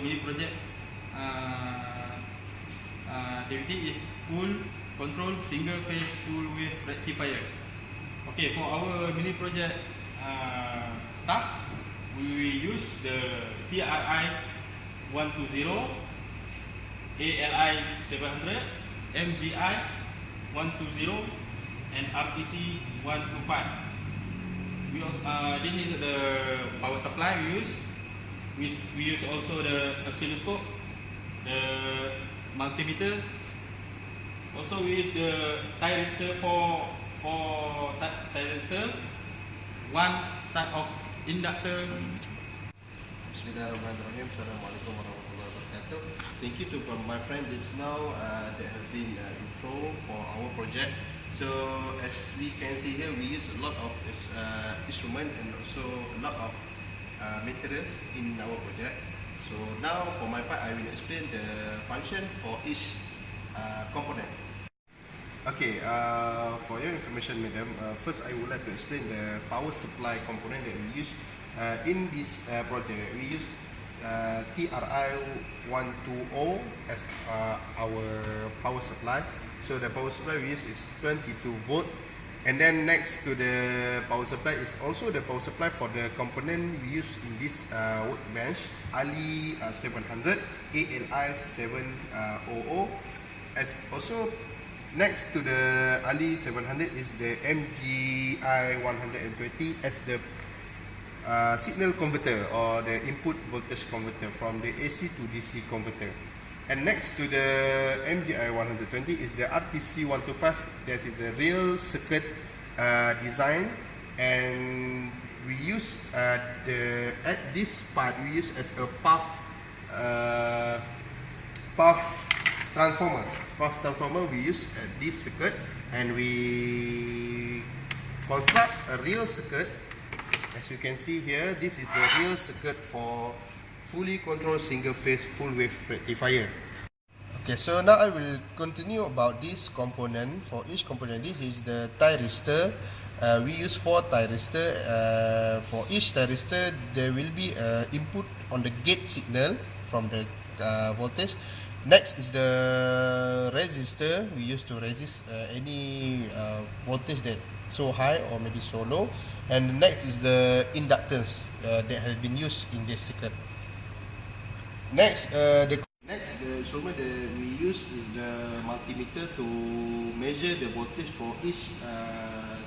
mini project activity is full control single phase full wave rectifier. Okay, for our mini project task, we use the TRI 120, ALI 700, MGI 120, and RTC 125. This is the power supply we use. We use also the oscilloscope, the multimeter. Also we use the thyristor for thyristor, one type of inductor. Bismillahirrahmanirrahim. Assalamualaikum warahmatullahi wabarakatuh. Thank you to my friend just now that have been intro for our project. So as we can see here, we use a lot of instrument and also a lot of materials in our project. So now for my part, I will explain the function for each component. Okay, for your information, madam, first I would like to explain the power supply component that we use in this project. We use TRI 120 as our power supply. So the power supply we use is 22 volt, and then next to the power supply is also the power supply for the component we use in this workbench, ALI 700, ALI 700. As also next to the ALI 700 is the MGI 120 as the signal converter or the input voltage converter from the AC to DC converter. And next to the MGI 120 is the RTC 125. That is the real circuit design, and we use at this part we use as a path transformer. Path transformer we use at this circuit, and we construct a real circuit. As you can see here, this is the real circuit for fully controlled single phase full wave rectifier. Okay, so now I will continue about this component. For each component, this is the thyristor. We use 4 thyristor. For each thyristor, there will be input on the gate signal from the voltage. Next is the resistor. We use to resist any voltage that so high or maybe so low. And next is the inductance that has been used in this circuit. Next, the instrument that we use is the multimeter to measure the voltage for each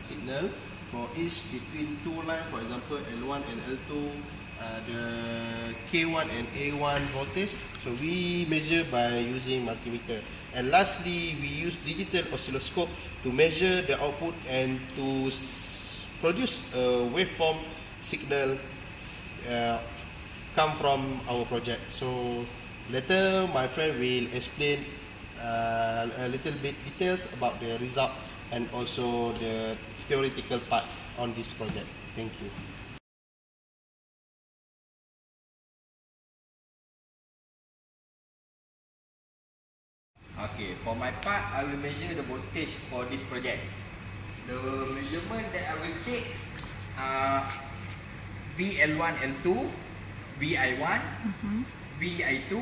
signal, for each between two lines, for example L1 and L2, the K1 and A1 voltage. So we measure by using multimeter. And lastly, we use digital oscilloscope to measure the output and to produce a waveform signal come from our project. So later my friend will explain a little bit details about the result and also the theoretical part on this project. Thank you. Okay, for my part, I will measure the voltage for this project. The measurement that I will take VL1, L2, VI1, VI2,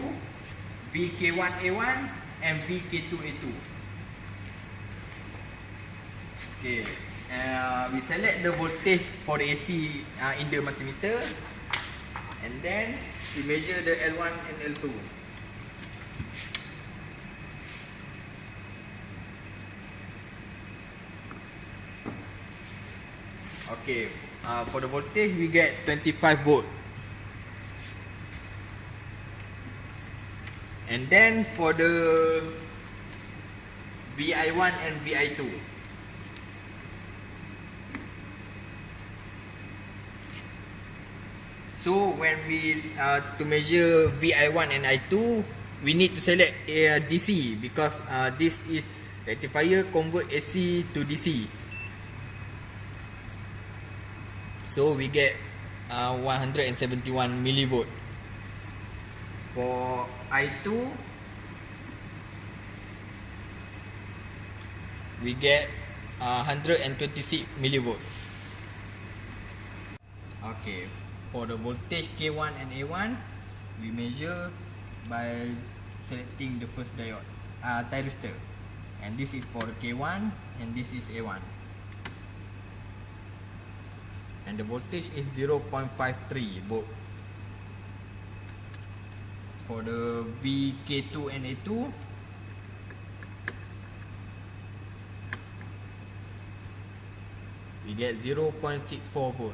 VK1A1, and VK2A2. Okay, we select the voltage for the AC in the multimeter, and then we measure the L1 and L2. Okay, for the voltage we get 25 volt. And then for the VI1 and VI2, so when we to measure VI1 and I2, we need to select a DC because this is rectifier convert AC to DC. So we get 171 millivolt. For I2, we get 126 millivolt. Okay, for the voltage K1 and A1, we measure by selecting the first diode, thyristor, and this is for K1 and this is A1, and the voltage is 0.53 volt. For the VK2 and A2, we get 0.64 volt.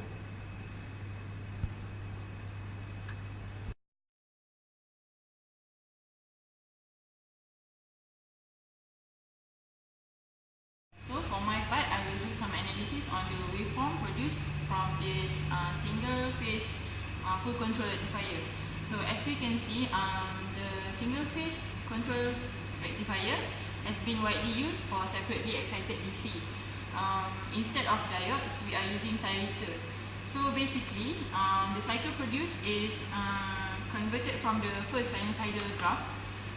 So for my part, I will do some analysis on the waveform produced from this single phase full control rectifier. So as you can see, the single phase control rectifier has been widely used for separately excited DC. Instead of diodes, we are using thyristor. So basically, the cycle produced is converted from the first sinusoidal graph.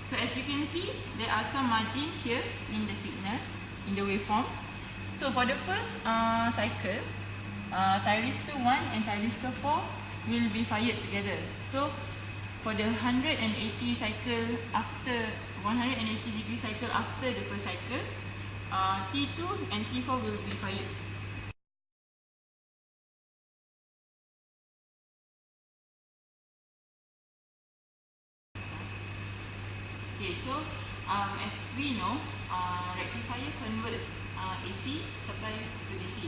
So as you can see, there are some margin here in the signal, in the waveform. So for the first cycle, thyristor 1 and thyristor 4 will be fired together. So for the 180 cycle after 180 degree cycle after the first cycle, T2 and T4 will be fired. Okay, so as we know, rectifier converts AC supply to DC.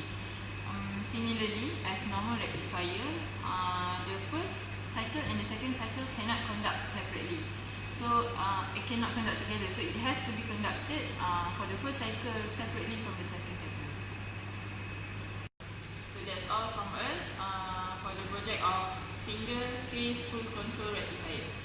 Similarly, as normal rectifier, the first cycle and the second cycle cannot conduct separately. So it cannot conduct together. So it has to be conducted for the first cycle separately from the second cycle. So that's all from us for the project of single phase full control rectifier.